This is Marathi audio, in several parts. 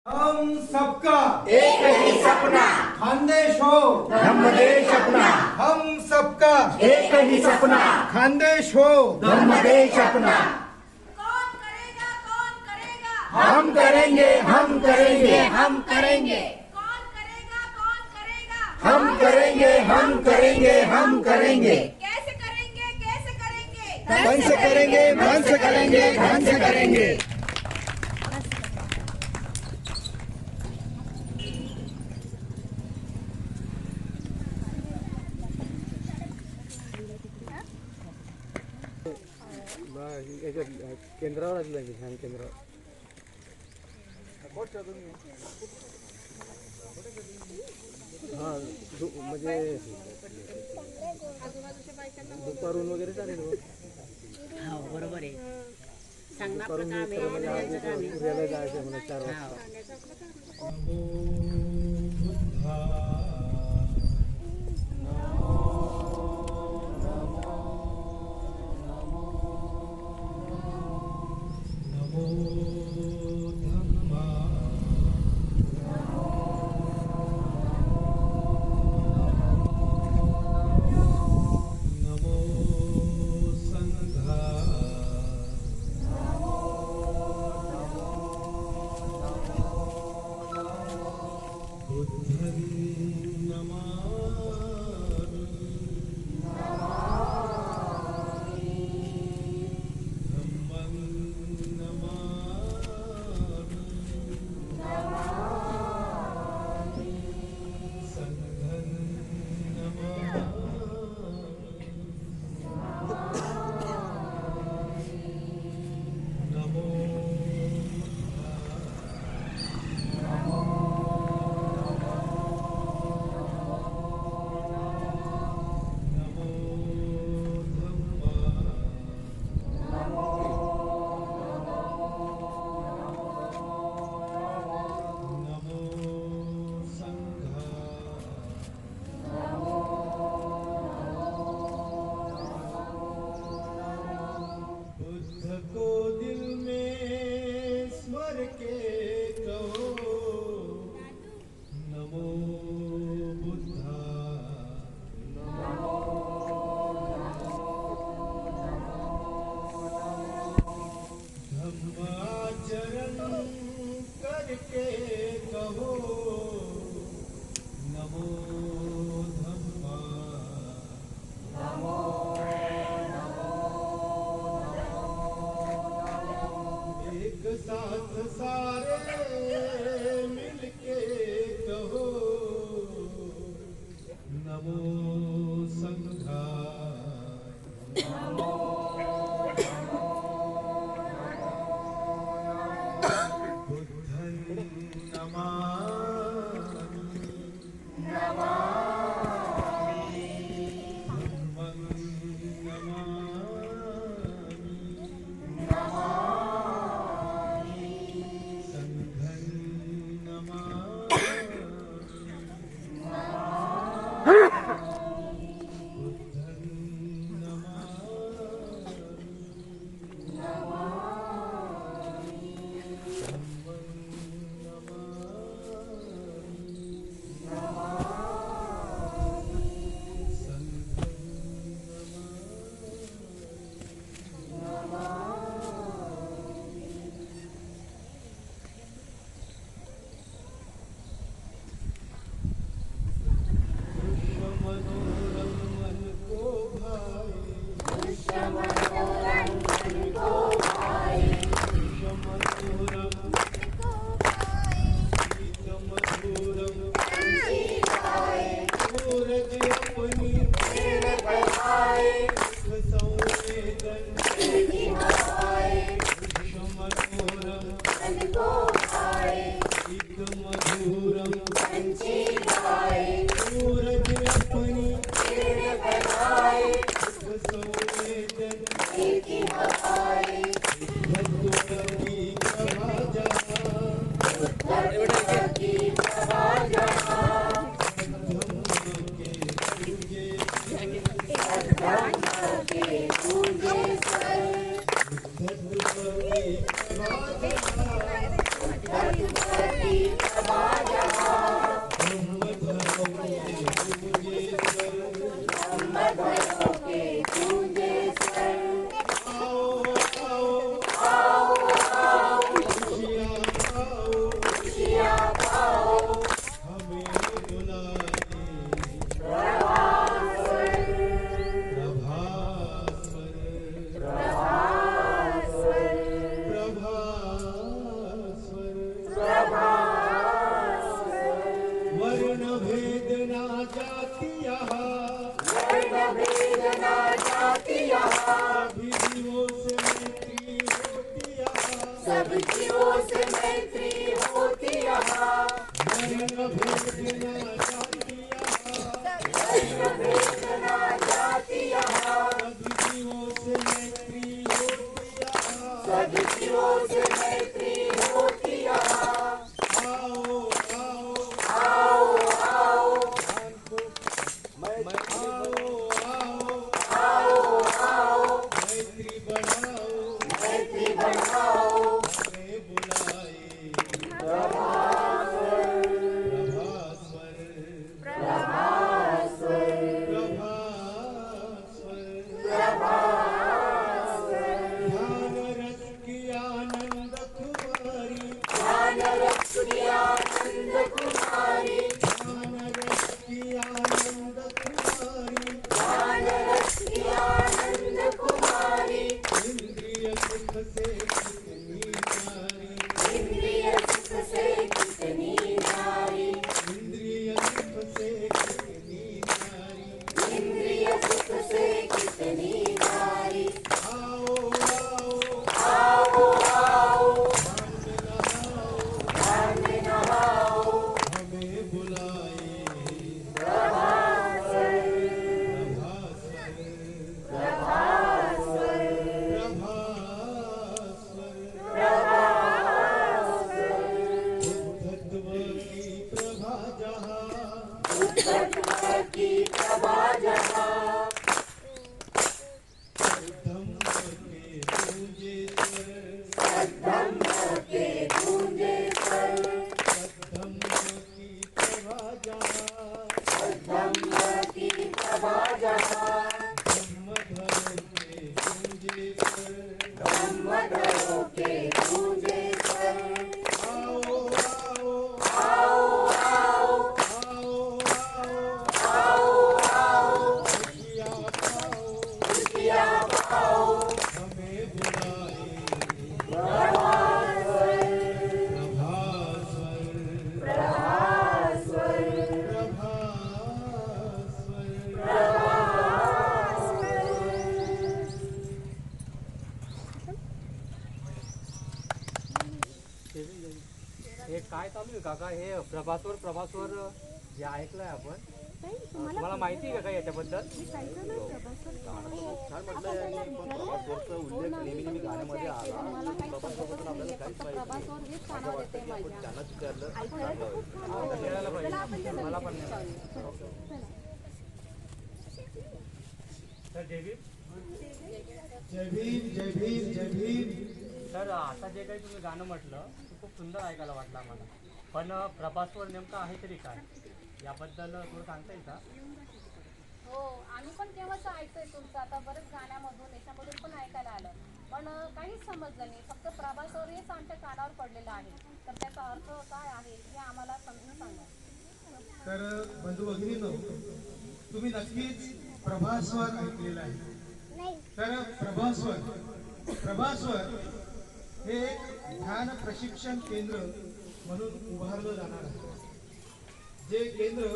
हम सबका एक ही सपना, खानदेश हो, धम्मदेश अपना। हम सबका एक ही सपना, खानदेश हो, धम्मदेश अपना। कौन करेगा कौन करेगा हम करेंगे, हम करेंगे, हम करेंगे। कौन करेगा कौन करेगा हम करेंगे, हम करेंगे, हम करेंगे। कैसे करेंगे धन से करेंगे, धन से करेंगे, धन से करेंगे। केंद्रावर असलं की ध्यान केंद्रावर हां म्हणजे दुपारून वगैरे चालेल हो. हो बरोबर आहे. सांग ना दुपारून आपलं काम आहे, म्हणजे आज याचं काम आहे. सूर्याला जायचं आहे म्हणा 4 वाजता. हो. नमो संघा नमो हे काय चालू आहे काका? हे प्रभासवर जे ऐकलंय आपण, तुम्हाला माहिती आहे का काय याच्याबद्दल? छान म्हटलंय यांनी, पण प्रभासवरचा उल्लेख नेहमी गाण्यामध्ये आला. प्रभासबद्दल आपल्याला काहीच माहिती नाही. असं वाटतं की आपण त्यांनाच विचारलं चांगलं होईल. खेळायला पाहिजे, मला पण नाही. तर देवी जय भीम जय भीम जय भीम. तर आता जे काही तुम्ही गाणं म्हटलं ते खूप सुंदर ऐकायला वाटलं आम्हाला, पण प्रभासवर नेमकं आहे तरी काय, याबद्दल थोडं सांगता येईल का? हो, आम्ही पण तेव्हाच ऐकतोय तुमचं. आता बरेच गाण्यामधून याच्यामधून पण ऐकायला आलं, पण काहीच समजलं नाही. फक्त प्रभासवर हेच आमच्या कानावर पडलेलं आहे. तर त्याचा अर्थ काय आहे हे आम्हाला समजून सांगा. तर बंधू भगिनींनो, तुम्ही नक्कीच प्रभास्वर ऐकलेलं आहे. तर प्रभास्वर हे एक ध्यान प्रशिक्षण केंद्र म्हणून उभारलं जाणार आहे. जे केंद्र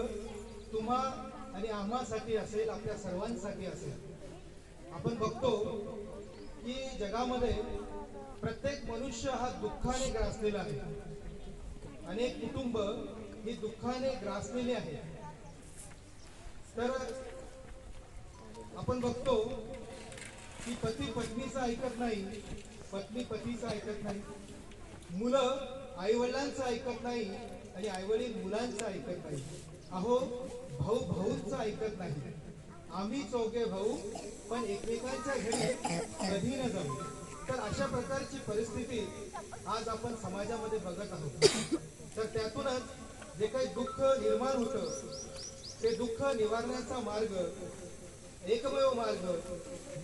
तुम्हा आणि आम्हासाठी असेल, आपल्या सर्वांसाठी असेल. आपण बघतो की जगामध्ये प्रत्येक मनुष्य हा दुःखाने ग्रासलेला आहे. अनेक कुटुंब ही दुःखाने ग्रासलेली आहेत. तर आपण बघतो की पती पत्नीचं ऐकत नाही, पत्नी पतीचं ऐकत नाही, मुलं आईवडिलांचं ऐकत नाही आणि आईवडील मुलांचं ऐकत नाही. अहो, भाऊ भाऊंचं ऐकत नाही. आम्ही चौघे भाऊ पण एकमेकांच्या घरी कधी न जाऊ. तर अशा प्रकारची परिस्थिती आज आपण समाजामध्ये बघत आहोत. तर त्यातूनच जे काही दुःख निर्माण होतं, ते दुःख निवारण्याचा मार्ग, एकमेव मार्ग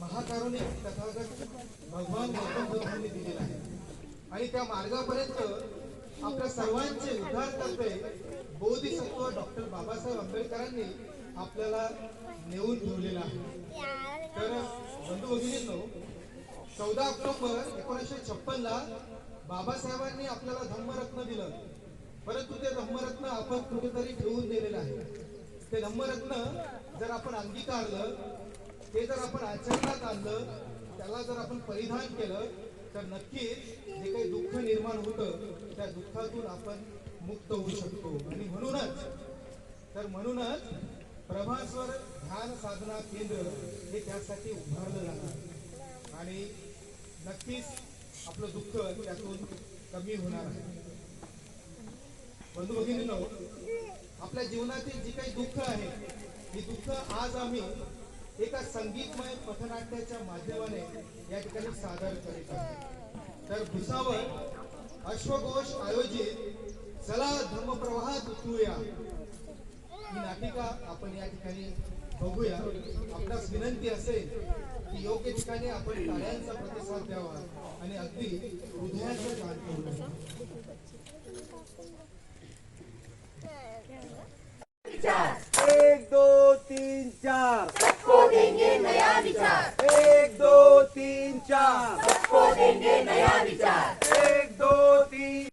महाकारुणिक तथागत भगवान गौतम बुद्धांनी दिलेला आहे. आणि त्या मार्गापर्यंत आपल्या सर्वांचे उद्धार करते बोधिसत्व डॉक्टर बाबासाहेब आंबेडकरांनी आपल्याला नेऊन ठेवलेला आहे. तर बंधू भगिनींनो, 14 ऑक्टोबर 1956ला बाबासाहेबांनी आपल्याला धम्मरत्न दिलं. परंतु ते धम्मरत्न आपण कुठेतरी ठेवून दिलेलं आहे. ते धम्मरत्न जर आपण अंगीकारलं, ते जर आपण आचरणात आणलं, त्याला जर आपण परिधान केलं, तर नक्कीच जे काही दुःख निर्माण होतं त्या दुःखातून आपण मुक्त होऊ शकतो. आणि म्हणूनच प्रभास्वर ध्यान साधना केंद्र हे त्यासाठी उभारलं जाणार आणि नक्कीच आपलं दुःख त्यातून कमी होणार आहे. बंधू भगिनींनो, आपल्या जीवनातील जी काही दुःख आहे ही दुःख आज आम्ही एका संगीतमय पथनाट्याच्या माध्यमाने या ठिकाणी सादर करीत आहोत. तर भुसावळ अश्वघोष आयोजित चला धर्मप्रवाहात उतरूया ही नाटिका आपण या ठिकाणी बघूया. आपल्यास विनंती असेल की योग्य ठिकाणी आपण टाळ्यांचा प्रतिसाद द्यावा आणि अगदी हृदयाचं गान करूया. एक दो तीन चार, सबको देंगे नया विचार, एक दो तीन चार, सबको देंगे नया विचार. एक दो तीन.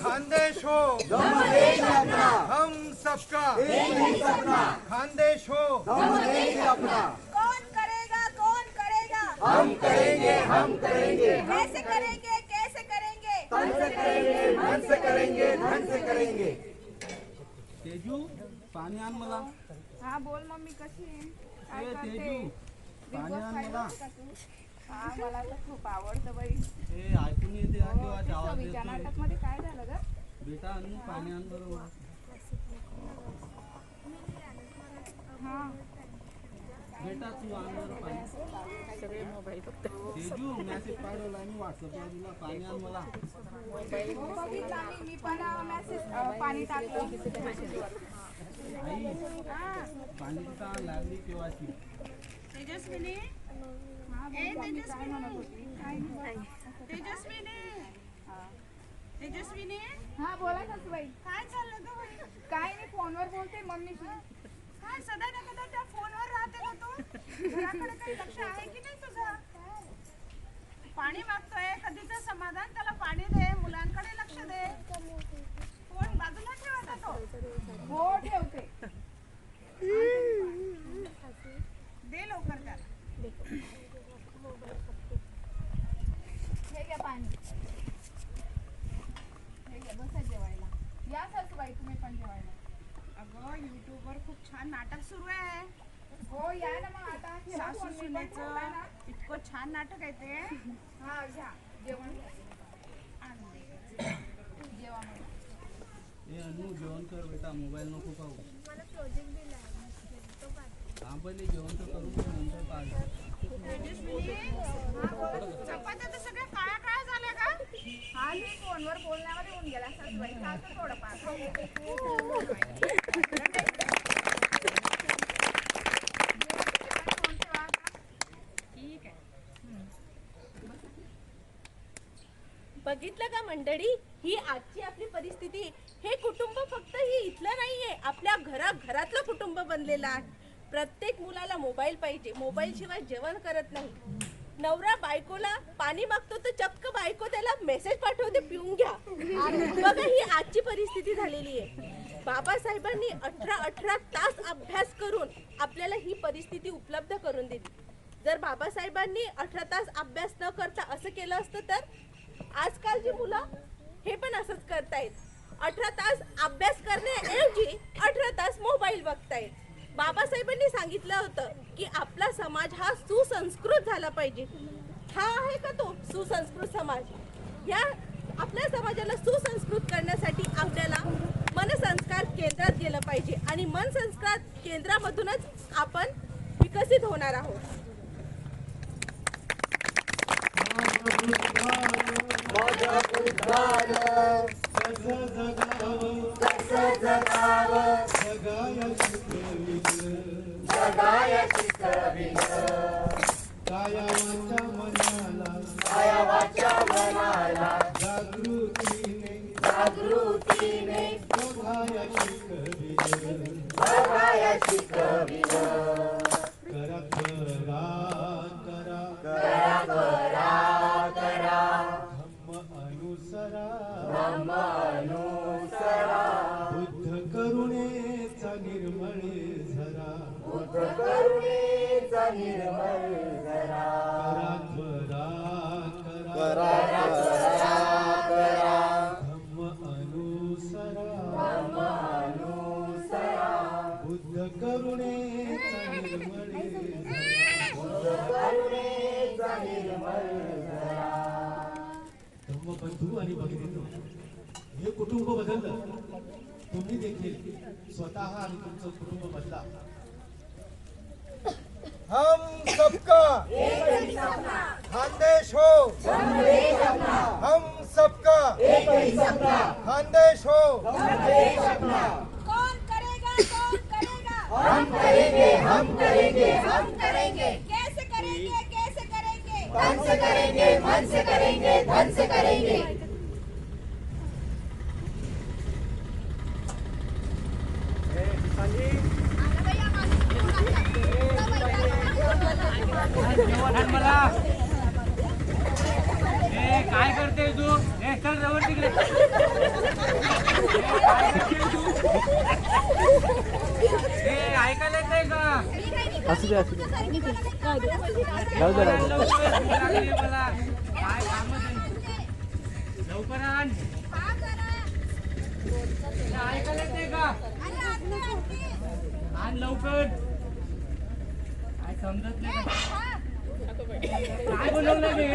खानदेश हो देश अपना, हम सबका एक ही सपना, खानदेश हो देश अपना. कौन करेगा, कौन करेगा, हम करेंगे, हम करेंगे, कैसे करेंगे, कैसे करेंगे, तन से करेंगे, मन से करेंगे, धन से करेंगे. तेजू पाणी आण मला. हा बोल मम्मी कशी आहे? काय ए करते? तेजू बिग पाणी बॉस आण पाहिलं मला. होतं का तू? हा मला तर खूप आवडतं बाई. ए ऐकून येते हा केव्हा ते आवाज सव्वीच्या येतोय. नाटक मध्ये काय झालं ग? बेटा आणून पाणी आण बरोबर. हा बेटा तू आण बरं पाणी. तेजू मेसेज पाठवला मी व्हॉट्सअपला तुला पाणी आण मला. हो, बघितला मी पण मेसेज पाणी टाकलं. आई हा पाणी का लागली केव्हाची. तेजस्विनी, हा बोल मम्मी काय म्हणत होती? काय नाही. तेजस्विनी, तेजस्विनी, हा बोला सासूबाई. काय चाललं गं बाई? काय नाही फोनवर बोलते मम्मीशी. काय सदा ना कदा त्या फोनवर राहते का तू? घराकडे काही लक्ष आहे की नाही तुझं? पाणी मागतोय, कधीचं समाधान त्याला पाणी दे, मुलांकडे लक्ष दे. फोन बाजूला ठेवायचा तो. हो ठेवते. दे लवकर त्याला. हे घ्या पाणी. हे घ्या बसा जेवायला. या सासूबाई तुम्ही पण जेवायला. अगं युट्यूबवर खूप छान नाटक सुरू आहे. हो या ना मग आता ठेवा सासू फोन. मी पण ठेवला सुनेचं ना. इतकं छान नाटक आहे ते. हा घ्या जेवण घ्या. जेवा मग. ए अनु जेवण कर बेटा, मोबाईल नको पाहू. हा पहिले जेवण तर करू मग नंतर पाहू. चपात्या तर सगळ्या काळ्या काळ्या झाल्या का? हा मी फोनवर बोलण्यामध्ये होऊन गेला सासूबाई. चालतं थोडंफार. फोन ठेवा आता. ठीक आहे. बघितलं का मंडळी, ही आजची आपली परिस्थिती. हे कुटुंब फक्त ही इथलं नाहीये, आपल्या घरातलं कुटुंब बनलेलं आहे. प्रत्येक मुलाला मोबाईल पाहिजे, मोबाईल शिवाय जेवण करत नाही. नवरा बायकोला पाणी मागतो तर चक्क बायको त्याला मेसेज पाठवते पिऊन घ्या. बघा ही आजची परिस्थिती झालेली आहे. बाबासाहेबांनी 18 तास अभ्यास करून आपल्याला ही परिस्थिती उपलब्ध करून दिली. जर बाबासाहेबांनी 18 तास अभ्यास न करता असं केलं असतं तर आजकालची मुलं हे पण असंच करतायत. 18 तास अभ्यास करण्याऐवजी 18 तास मोबाईल बघतायत. बाबासाहेबांनी सांगितलं होतं की आपला समाज हा सुसंस्कृत झाला पाहिजे. हा आहे का तो सुसंस्कृत समाज? या आपल्या समाजाला सुसंस्कृत करण्यासाठी आपल्याला मनसंस्कार केंद्रात गेलं पाहिजे आणि मनसंस्कार केंद्रामधूनच आपण विकसित होणार आहोत. जागृतीने बघायची करा धम्म अनुसरा बुद्ध करुणेचा निर्मळ झरा. करा करा करा धम्म अनुसरा बुद्ध करुणेचा निर्मळ धम्मबंधू आणि भगिनींनो, हे कुटुंब बदललं, तुम्ही देखील स्वतः आणि तुमचं कुटुंब बदला. हम सबका खानदेश हो, हम सबका खानदेश हो. कौन करेगा कौन करेगा हम करेंगे हम करेंगे हम करेंगे कैसे करेंगे कैसे करेंगे धन से करेंगे मन से करेंगे धन से करेंगे. काय करते तू? चल रवर तिकडे. ऐकायला येत नाही का? असू दे लवकर मला काय काम लवकर आण. ऐकायला येत नाही का? आण लवकर. काय समजत नाही का? काय बनवलं मी?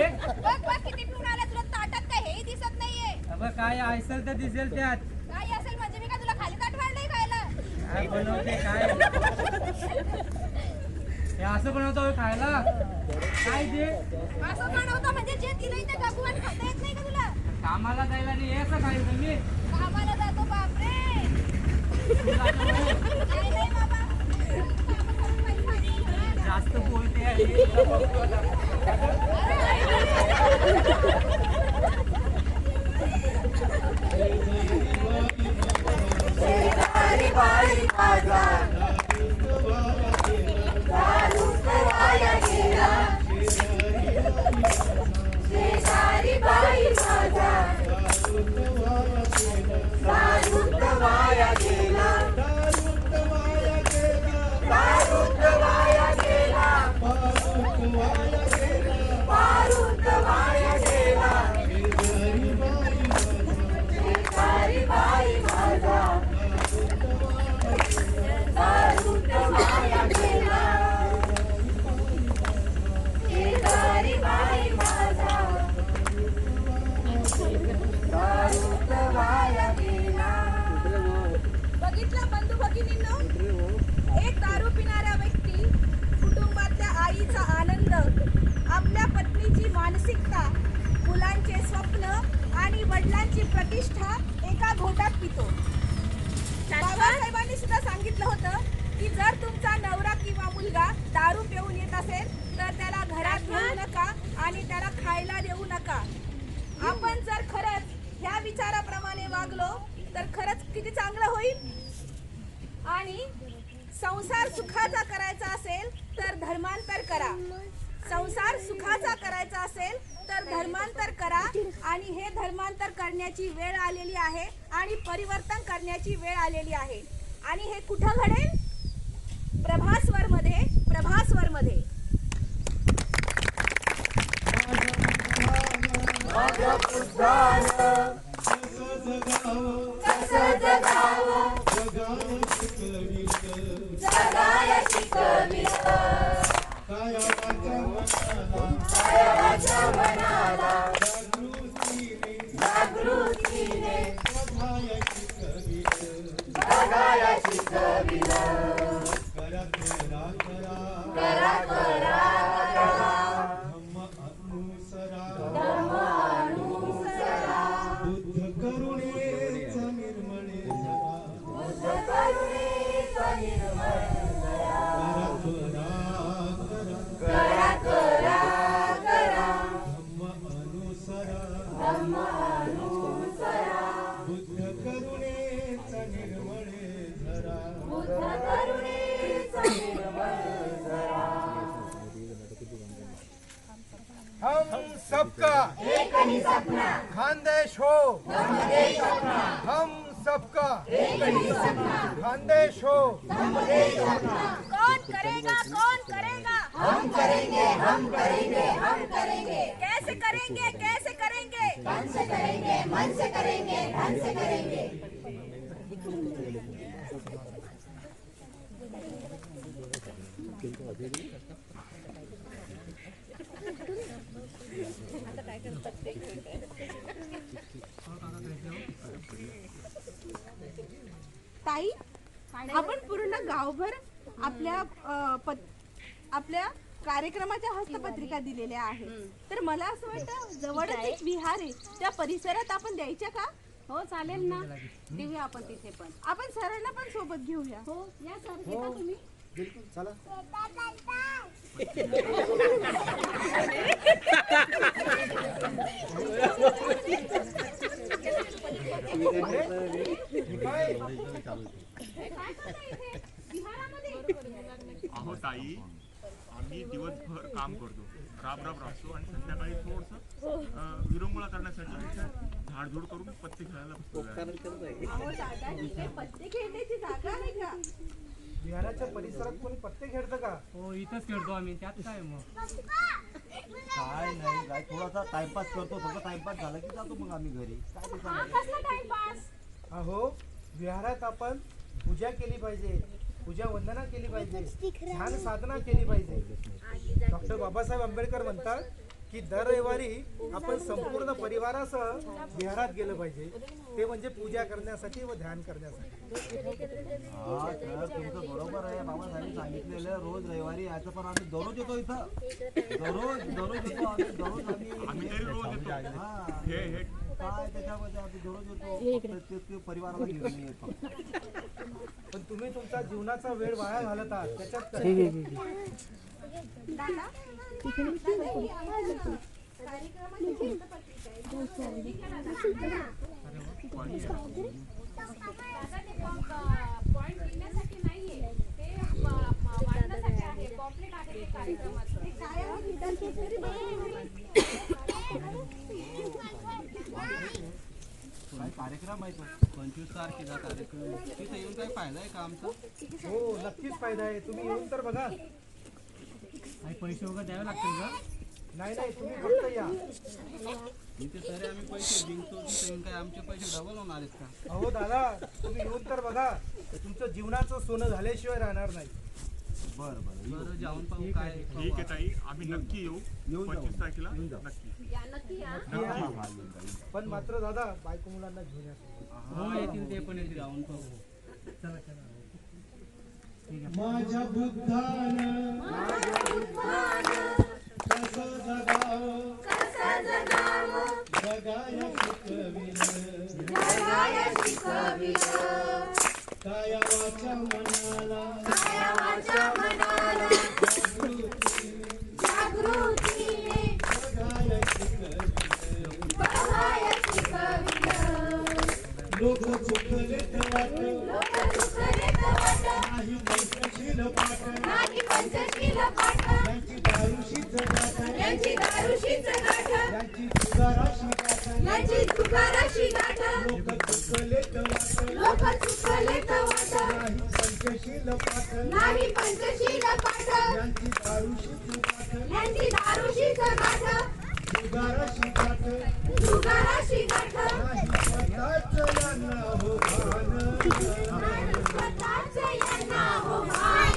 बघ बघ किती पिऊन आला तुला ताटात काय हे दिसत नाहीये. अबे काय असेल तर दिसेल त्यात. काय असेल म्हणजे मी काय तुला खाली ताट वाढलंय खायला. काय बनवते काय? हे असं बनवतो खायला? काय ते? असं बनवतो म्हणजे जे दिलंय ते डबून खाता येत नाही का तुला. कामाला जायला नाही यायचं खायचं मी. कामाला जातो बापरे. नाही नाही बाबा. जास्त बोलते आहे. शेजारी बाई माझा दारू वाया गेला. शेजारी बाई माझा दारू वाया गेला. बारूद वाया गेला. बारूद वाया गेला. शेजारी बाई माझा बारूद वाया गेला. शेजारी बाई माझा बारूद वाया गेला. बघितलं बंधू भगिनींनो, एक दारू पिणारा व्यक्ती कुटुंबातल्या आईचा आनंद, आपल्या पत्नीची मानसिकता, मुलांचे स्वप्न आणि वडिलांची प्रतिष्ठा एका घोटात पितो. बाबासाहेबांनी सुद्धा सांगितलं होतं की जर तुमचा नवरा किंवा मुलगा दारू पिऊन येत असेल तर त्याला घरात घेऊ नका आणि त्याला खायला देऊ नका. आपण जर खरंच ह्या विचाराप्रमाणे वागलो तर खरंच किती चांगलं होईल. आणि संसार सुखाचा करायचा असेल तर धर्मांतर करा. संसार सुखाचा करायचा असेल तर धर्मांतर करा. आणि हे धर्मांतर करण्याची वेळ आलेली आहे आणि परिवर्तन करण्याची वेळ आलेली आहे. आणि हे कुठं घडेल? प्रभास्वरमध्ये. प्रभास्वरमध्ये. माझ्या बुद्धानं कसं जगावं जगाया शिकविलं. काया वाचा मनाला जागृतीने जगाया शिकविलं. करा करा करा धम्म अनुसरा बुद्ध करुणेचा निर्मळे झरा. बुद्ध करुणेचा निर्मळ झरा. करा करा करा धम्म अनुसरा बुद्ध करुणेचा निर्मळे झरा. बुद्ध करुणेचा निर्मळ झरा. हम सबका एक ही सपना खानदेश हो, हम सबका खानदेश हो. कौन कौन करेगा कौन करेगा हम करेंगे हम करेंगे हम करेंगे कैसे करेंगे कैसे करेंगे मन से करेंगे मन से करेंगे धन से करेंगे ताई आपण पूर्ण गावभर आपल्या कार्यक्रमाच्या हस्तपत्रिका दिलेल्या आहेत तर मला असं वाटतं जवळच एक विहार आहे त्या परिसरात आपण द्यायच्या का हो चालेल ना देऊया आपण तिथे पण आपण सरांना पण सोबत घेऊया हो या सर येता तुम्ही बिलकुल चला. अहो ताई आम्ही दिवसभर काम करतो राब राबतो आणि संध्याकाळी थोडस विरंगुळा करण्यासाठी झाडझूड करून पत्ते खेळायला बसतो. अहो दादा इथे पत्ते खेळण्याची जागा आहे का विहाराच्या परिसरात कोणी पत्ते खेळतं का? हो इथंच खेळतो आम्ही त्यात काय मग काय नाही काय थोडासा टाइमपास करतो थोडा टाइमपास झाला की जातो मग आम्ही घरी काय ते हा कसला टाइमपास अहो विहारात आपण पूजा केली पाहिजे पूजा वंदना केली पाहिजे ध्यान साधना केली पाहिजे. डॉक्टर बाबासाहेब आंबेडकर म्हणतात की दर रविवारी आपण संपूर्ण परिवारासह विहारात गेलं पाहिजे ते म्हणजे पूजा करण्यासाठी व ध्यान करण्यासाठी. हा तर तुमचं बरोबर आहे बाबासाहेब सांगितलेलं रोज रविवारी यायचं पण आम्ही दररोज येतो इथं दररोज येतो आम्ही तरी रोज येतो. हा हे काय त्याच्यामध्ये आम्ही दररोज येतो प्रत्येक परिवाराला घेऊन येतो. पण तुम्ही तुमचा जीवनाचा वेळ वाया घालत आहात त्याच्यात काय? दादा कार्यक्रमाची हस्तपत्रिका पॉइंट लिहिण्यासाठी नाहीये ते वाढण्यासाठी आहे पॉम्पलेट आहे ते कार्यक्रमाचं ते काय काय कार्यक्रम आहे तो 25 तारखेचा कार्यक्रम तिथे येऊन काय फायदा आहे का आमचा हो नक्कीच फायदा आहे तुम्ही येऊन तर बघा. काही पैसे वगैरे द्यावे लागतील का नाही नाही तुम्ही फक्त या. इथे तरी आम्ही पैसे जिंकतो तिथे येऊन काय आमचे पैसे डबल होणार आहेत का अहो दादा तुम्ही येऊन तर बघा तुमचं जीवनाचं सोनं झाल्याशिवाय राहणार नाही. बरं बरं बरं जाऊन पाहू काय ठीक आहे ताई आम्ही नक्की येऊ 25 तारखेला नक्की या नक्की या पण मात्र दादा बायको मुलांना घेऊन या. हो येतील ते पण येतील जाऊन पाहू माझ्या बुद्धानं कसं जगावं जगाया शिकविलं काया वाचा मनाला जागृतीने जगाया शिकविलं लोक चुकले नाही पंचशील पाठ यांची दारूशीच गाठ यांची जुगाराशी गाठ लोक चुकले नाही पंचशील पाठ यांची दारूशीच गाठ जुगाराशी गाठ स्वतःच यांना हो भान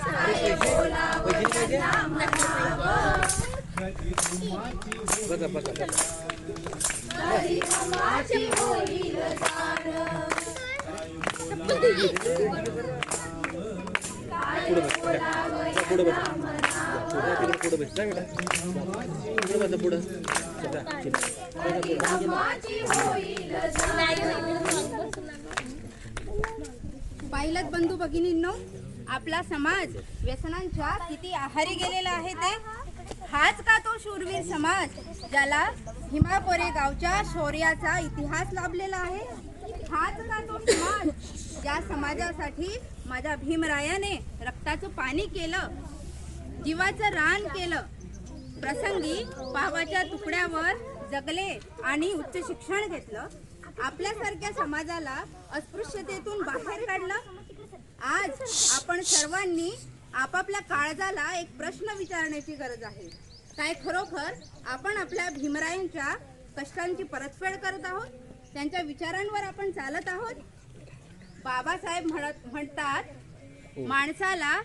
काय बोलावं त्यांना म्हणावं कधी धमाची होईल जाण काय बोलावं यांना म्हणावं पाहिलं बंधू भगिनींनो आपला समाज व्यसनांच्या किती आहारी गेलेला आहे ते. हाच का तो शूरवीर समाज ज्याला हिमापोरे गावच्या शौर्याचा इतिहास लाभलेला आहे. हाच का तो समाज ज्या समाजासाठी माझ्या भीमरायाने रक्ताचं पाणी केलं जीवाचं रान केलं प्रसंगी पावाच्या तुकड्यावर जगले आणि उच्च शिक्षण घेतलं. आपल्यासारख्या समाजाला अस्पृश्यतेतून बाहेर काढलं. आज आपण सर्वांनी आपापल्या काळजाला एक प्रश्न विचारण्याची गरज आहे. काय खरोखर आपण आपल्या भीमरायांच्या कष्टांची परतफेड करत आहोत? त्यांच्या विचारांवर आपण चालत आहोत? बाबासाहेब म्हणतात, माणसाला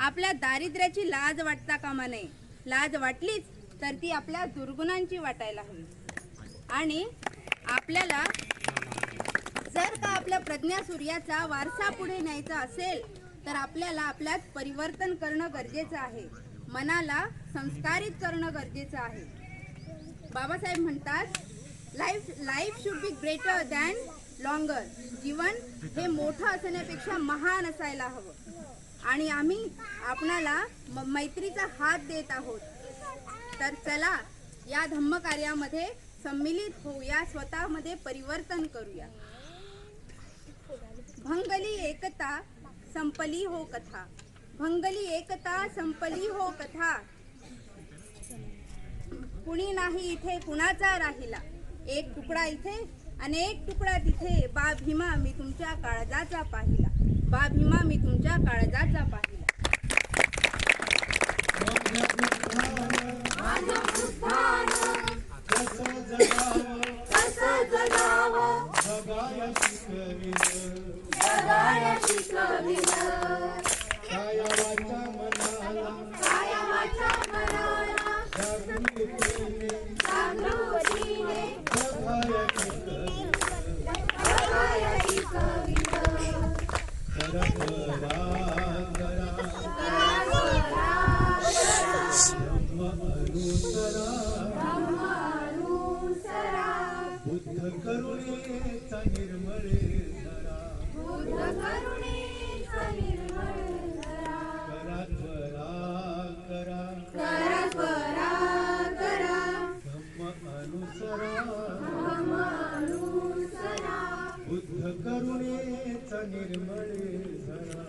आपल्या दारिद्र्याची लाज वाटता कामा नये. लाज वाटलीच तर ती आपल्या दुर्गुणांची वाटायला हवी. आणि आपल्याला जर का आपल्या प्रज्ञा सूर्याचा वारसा पुढे न्यायचा असेल तर आपल्याला आपल्यात परिवर्तन करणं गरजेचं आहे. मनाला संस्कारित करणं गरजेचं आहे. बाबासाहेब म्हणतात, life should be greater than longer. जीवन हे मोठं असण्यापेक्षा महान असायला हवं. आणि आम्ही आपणाला मैत्रीचा हात देत आहोत. तर चला या धम्म कार्यामध्ये सम्मिलित होऊया, स्वतःमध्ये परिवर्तन करूया. भंगली एकता संपली हो कथा. भंगली एकता संपली हो कथा. कुणी नाही इथे कुणाचा राहिला. एक तुकडा इथे आणि एक तुकडा तिथे. बा भीमा मी तुमच्या काळजाचा पाहिला. बा भीमा मी तुमच्या काळजाचा पाहिला. बुद्ध करुणेचा निर्मळ धरा. करा करा धम्म अनुसरा. बुद्ध करुणेचा निर्मळ धरा.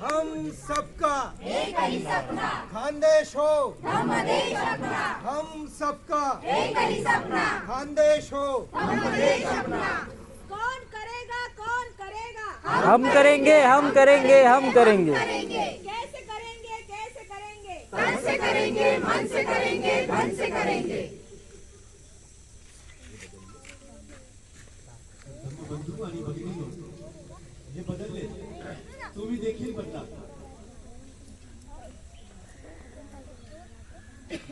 हम सबका एक ही सपना, खानदेश हो. हम सबका एक ही सपना, खानदेश हो. कौन करेगा, कौन करेगा? हम करेंगे, हम करेंगे, हम करेंगे. कैसे करेंगे, कैसे करेंगे? मन से करेंगे, मन से करेंगे, मन से करेंगे. बंधू आणि भगिनींनो, हे बदलले, तुम्ही देखील बदला.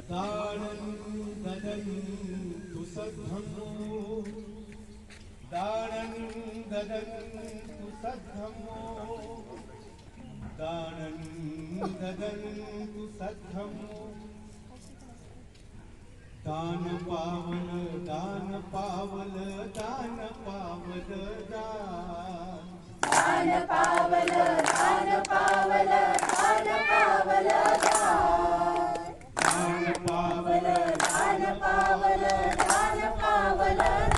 दानं ददन्तु सद्धम्मो. दानं ददन्तु सद्धम्मो. दानं ददन्तु सद्धम्मो. दान पावल, दान पावल, दान पावल दान. दान पावल, दान पावल, दान पावल दान. दान पावल, दान पावल, दान पावल दान.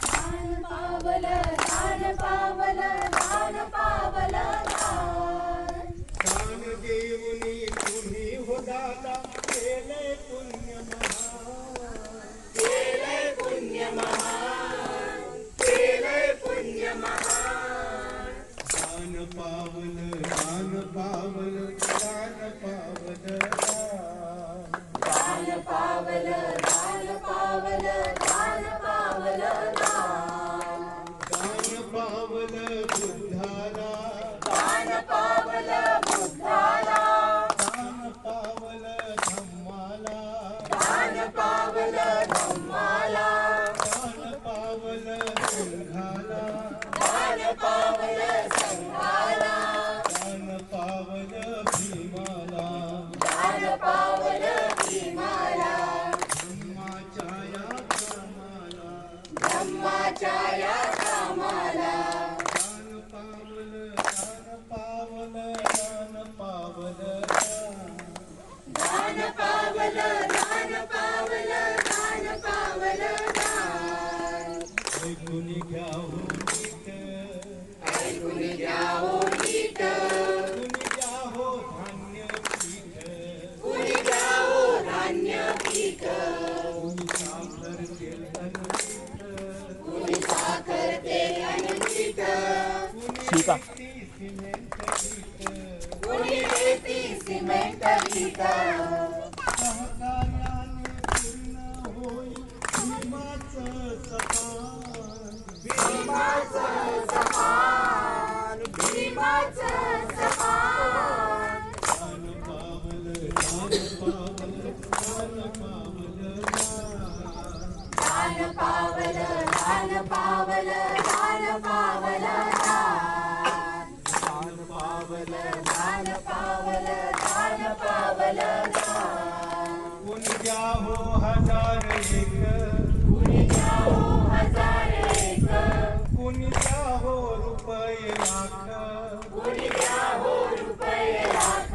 दान पावल, दान पावल, दान पावल दान. दान देऊनी तुम्ही हो दाता, केले पुण्य महान. केले पुण्य महान, केले पुण्य महान. दान पावल, दान पावल, दान पावल दान. दान पावल, दान पावल, दान पावल दान. दान पावल बुद्धाला. दान पावल बुद्धाला. दान पावल धम्माला. दान पावल धम्माला. दान पावल संघाला. दान पावल संघाला. दान पावल सहकार्याने पूर्ण होईल भीमाचं सपान. दान पावलं, दान पावलं, दान पावलं कोणी द्या हो 1001, कोणी द्या हो रुपये लाख, कोणी द्या हो रुपये लाख.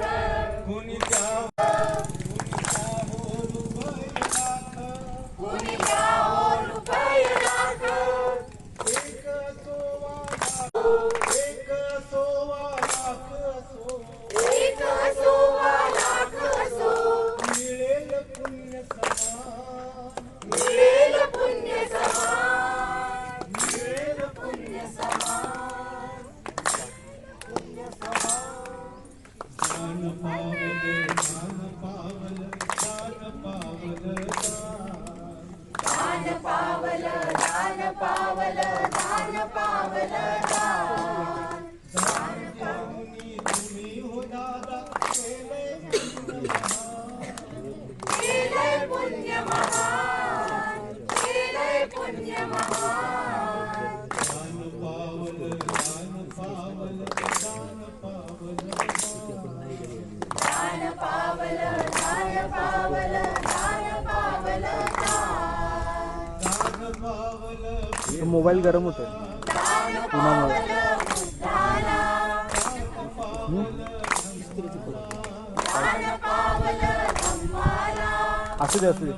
एक सोवा लाख असो, मिळेल पुण्य समान, मिळेल पुण्य समान. दान पावलं, दान पावलं, दान पावलं दान देऊनी तुम्ही हो दादा केलंय पुण्य महान. दान पावलं, दान पावलं, दान पावलं दान पावलं. मोबाईल गरम होतो उन्हामुळे. असू दे असू दे.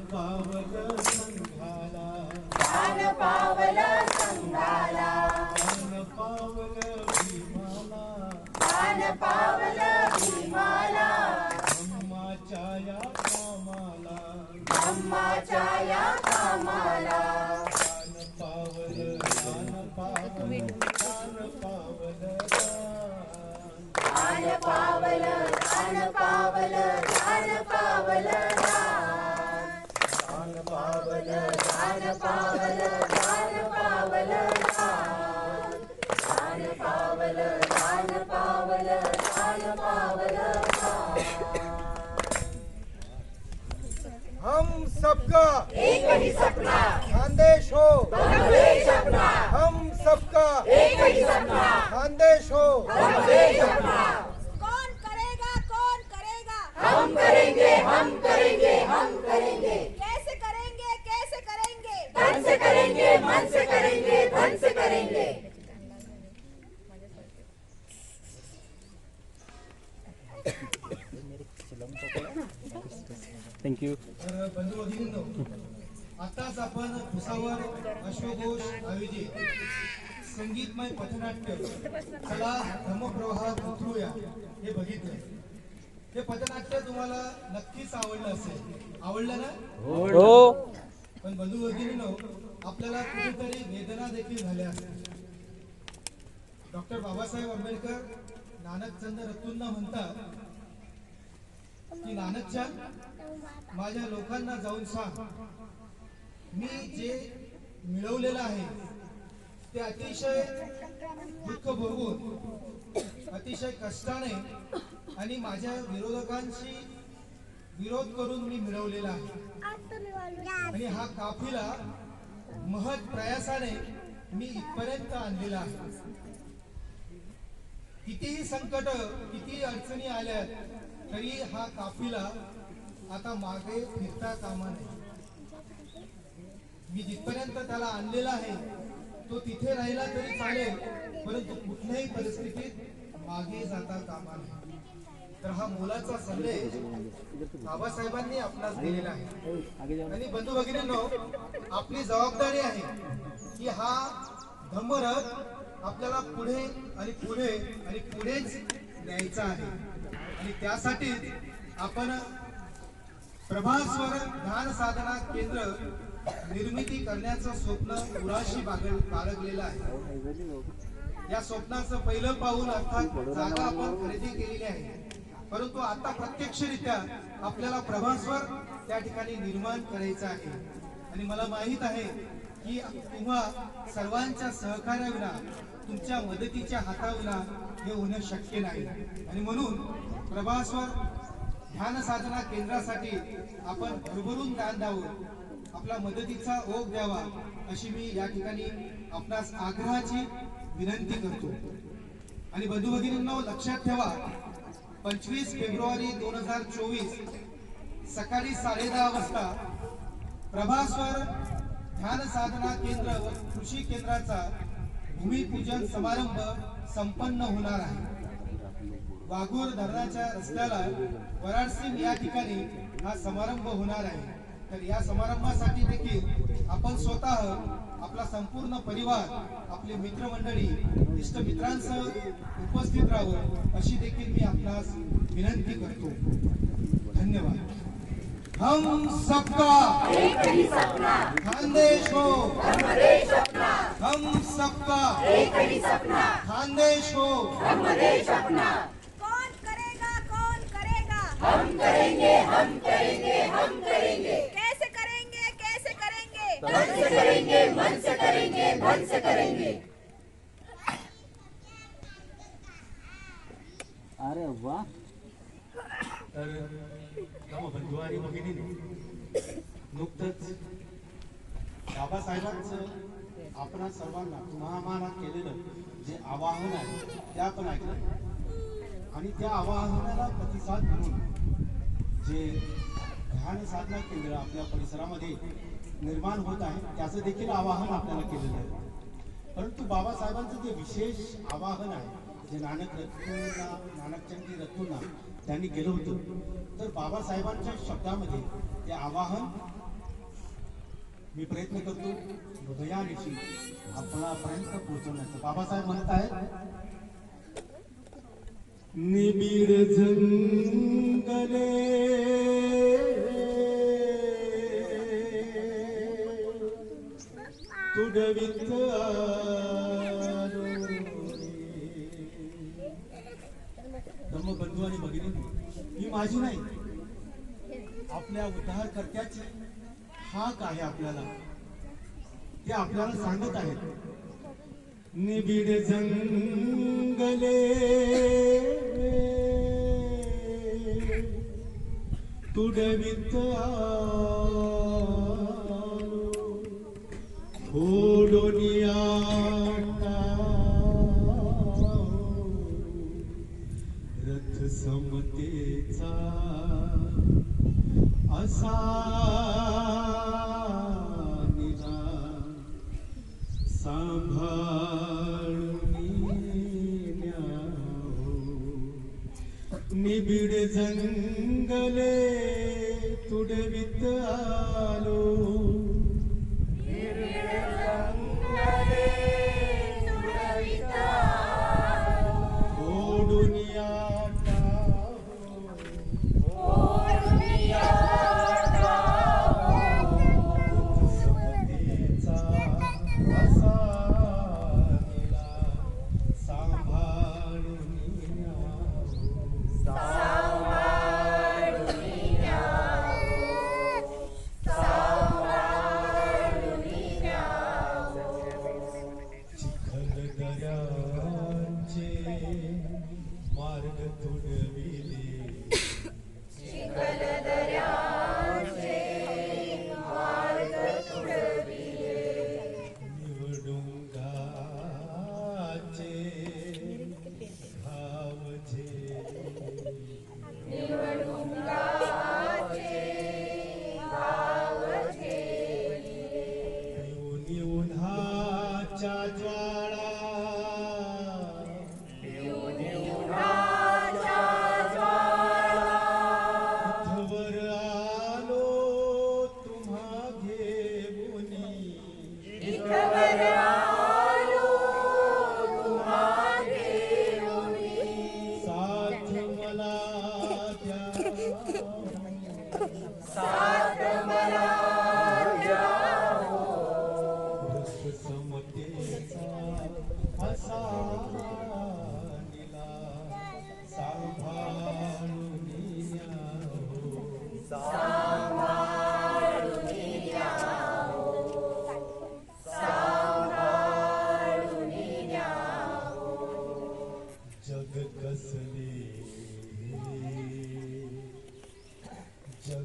हम सबका एक ही सपना, खानदेश हो हम सबका एक ही सपना, खानदेश हो. कौन करेगा, हम करेंगे, हम करेंगे, हम करेंगे. कैसे करेंगे, धन से करेंगे, मन से करेंगे, धन से करेंगे. थँक्यू. तर बंधू भगिनींनो, आताच आपण भुसावर अश्वघोष आयोजित संगीतमय पथनाट्य चला धर्मप्रवाहात उतरूया हे बघितलं. हे पथनाट्य तुम्हाला नक्कीच आवडलं असेल. आवडलं ना? हो. पण बंधू भगिनींनो, आपल्याला कुठेतरी वेदना देखील झाल्या असतील. डॉक्टर बाबासाहेब आंबेडकर नानकचंद रतूंना म्हणतात की नानकच्या माझ्या लोकांना जाऊन सांग, मी जे मिळवलेलं आहे ते अतिशय दुःख भोगून, अतिशय कष्टाने आणि माझ्या विरोधकांशी विरोध करून मी मिळवलेला आहे. आणि हा काफिला महत् प्रयासाने मी इथपर्यंत आणलेला आहे. कितीही संकट, कितीही अडचणी आल्या तरी हा काफिला आता मागे फिरता कामा नये. मी जिथपर्यंत त्याला आणलेला आहे तो तिथे राहिला तरी चालेल, परंतु कुठल्याही परिस्थितीत मागे जाता कामा नये. तर हा मोलाचा संदेश बाबासाहेबांनी आपणास दिलेला आहे. आणि बंधू भगिनींनो, आपली जबाबदारी आहे की हा धम्मरथ आपल्याला पुढे आणि पुढे आणि पुढेच न्यायचा आहे. आणि त्यासाठी आपण प्रभास्वर ध्यान साधना केंद्र निर्मिती करण्याचं स्वप्न उराशी बाळगलेलं आहे. या स्वप्नाचं पहिलं पाऊल अर्थात जागा आपण खरेदी केलेली आहे. परंतु आता प्रत्यक्षरित्या आपल्याला प्रभास्वर त्या ठिकाणी निर्माण करायचं आहे. आणि मला माहित आहे की तुम्हा सर्वांच्या सहकार्याविना, तुमच्या मदतीच्या हाताविना हे होणं शक्य नाही. आणि म्हणून प्रभास्वर ध्यान साधना केंद्रासाठी आपण भरभरून दान द्यावं, आपला मदतीचा ओघ द्यावा, अशी मी या ठिकाणी आपणास आग्रहाची विनंती करतो. आणि बंधू भगिनींनो, लक्षात ठेवा, 25 फेब्रुवारी 2024 सकाळी 10:30 वाजता प्रभास्वर ध्यान साधना केंद्र व कृषी केंद्राचा भूमिपूजन समारंभ संपन्न होणार आहे. वाघूर धरणाच्या रस्त्याला वराडसिंग या ठिकाणी हा समारंभ होणार आहे. तर या समारंभासाठी देखील आपण स्वतः, आपला संपूर्ण परिवार, आपले मित्रमंडळी, इष्टमित्रांसह उपस्थित राहावं, अशी देखील मी आपणास विनंती करतो. धन्यवाद. हम सबका एक ही सपना, खानदेश हो धर्मदेश अपना. हम सबका एक ही सपना, खानदेश हो धर्मदेश अपना. कौन करेगा, कौन करेगा? हम करेंगे, हम करेंगे, हम करेंगे. कैसे करेंगे, कैसे करेंगे? धन से करेंगे, मन से करेंगे, धन से करेंगे. अरे वाह. तर बंधू आणि भगिनींनो, नुकतंच बाबासाहेबांचं आपणा सर्वांना तुम्हाला केलेलं जे आवाहन आहे ते आपण ऐकलं. आणि त्या आवाहनाला प्रतिसाद म्हणून जे ध्यान साधना केंद्र आपल्या परिसरामध्ये निर्माण होत आहे त्याचं देखील आवाहन आपल्याला केलेलं आहे. परंतु बाबासाहेबांचं जे विशेष आवाहन आहे, जे नानकचंदी रत्नूंना त्यांनी केलं होतं, तर बाबासाहेबांच्या शब्दामध्ये ते आवाहन मी प्रयत्न करतो हृदयानिशी आपल्यापर्यंत पोहोचवण्याचं. बाबासाहेब म्हणत आहेत, निबिड जंगले तुडवित बंधू आणि भगिनी, ही माझी नाही, आपल्या उद्धारकर्त्याची हाक आहे. आपल्याला ते आपल्याला सांगत आहेत, निबिड जंगले तुडवित फोडोनिया रथ समतेचा असा सांभाळून निबिड जंगले तुडवित आलो. ज्वाळा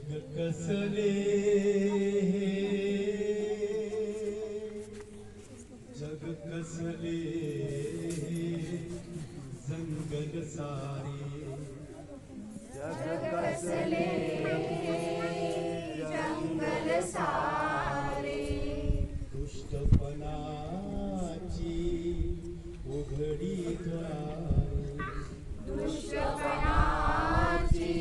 जग कसले जग कसले जंगल सारे जग कसले जंगल सारे दुष्टपणाची उघडी द्वारे दुष्टपणाची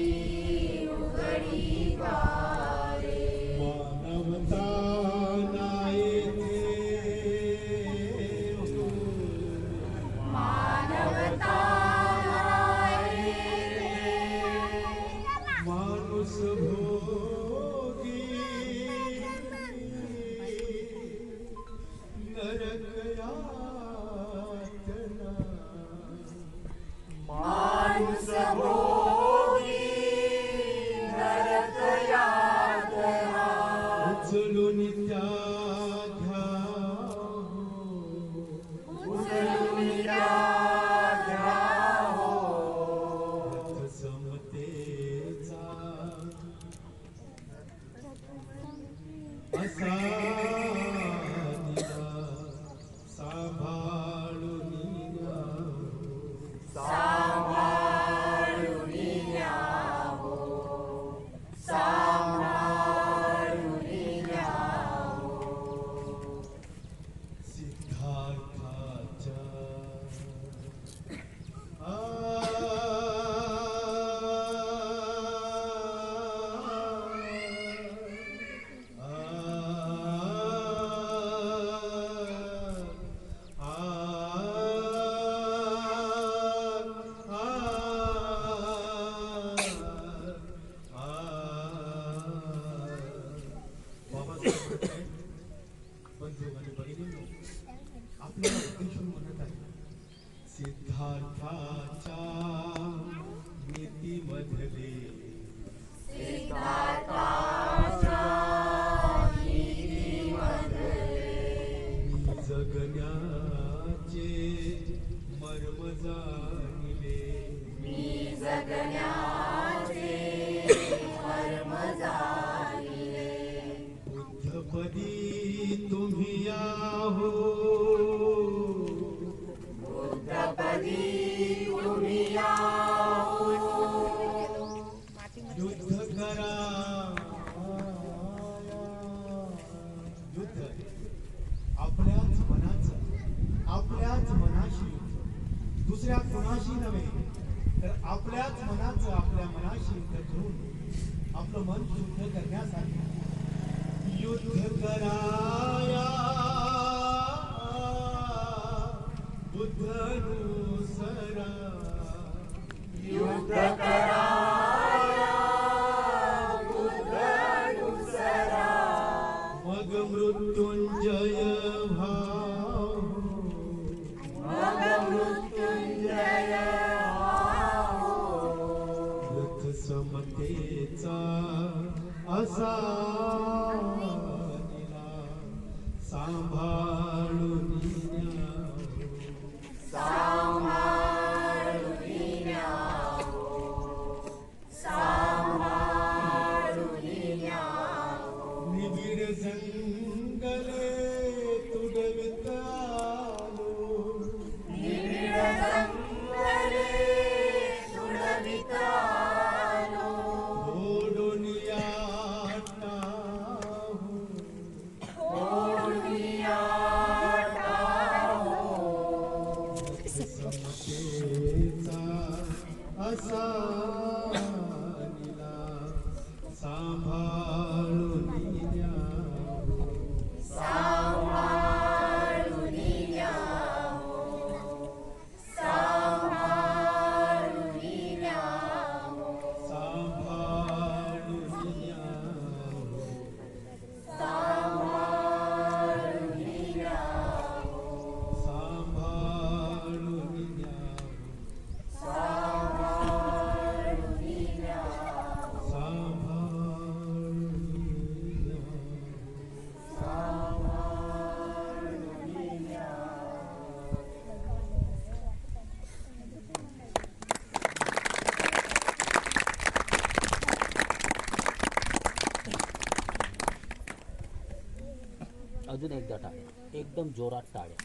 उघडी द्वारे मानवता नायते मानवता माणूस भोगी नरक यातना माणूस भोगी नरक यातना उचलून त्या घ्या उचलून त्या घ्या हो समतेचा असा दिला सांभाळून घ्या. सांभाळून घ्या हो सांभाळून घ्या हो सिद्धार्थाच्या आपल्याला उद्देशून म्हणत आहे सिद्धार्थाच्या नीतीमधले सिद्धार्थाच्या नीतीमधले मी जगण्याचे मर्म जाणिले मी जगण्याचे मर्म जाणिले बुद्धपदी तुम्ही आहो बुद्धपदी तुम्ही आहो युद्ध करा युद्ध आपल्याच मनाशी दुसऱ्या कोणाशी नव्हे तर आपल्याच मनाचं आपल्या मनाशी युद्ध करून आपलं मन शुद्ध करण्यासाठी युद्ध कराया बुद्धनुसरा युद्ध कराया बुद्धनुसरा मग मृत्युंजय भाव मग मृत्युंजय भाव रथ समतेचा असा दिला सांभाळून न्या. सांभाळून घ्या हो सांभाळून घ्या हो निबिड जंगले तुडवित आलो निबिड जंगले तुडवित आलो ओढून या टाहू ओढून या टाहो समतेचा असा दिला सांभाळून न्या. सांभाळून घ्या हो सांभाळून घ्या हो सांभाळून न्या. सांभाळून घ्या हो सांभाळून न्या. सांभाळून घ्या सांभाळून अजून एकदा टाळ्या, एकदम जोरात टाळ्या.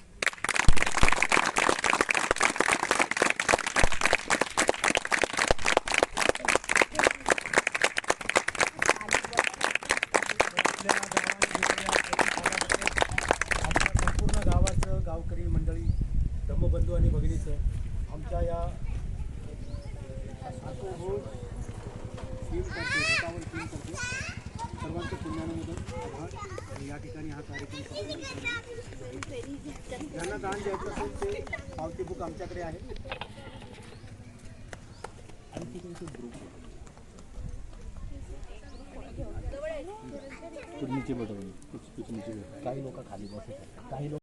संपूर्ण गावाचं गावकरी मंडळी धम्मबंधू आणि भगिनीचं आमच्या या सर्वांच्या पुण्यानुमोदन या ठिकाणी हा कार्यक्रम ज्यांना दान द्यायचं असेल ते पावती बुक आमच्याकडे आहे. आणि तिथे ग्रुप काही लोक खाली बसत आहेत, काही लोक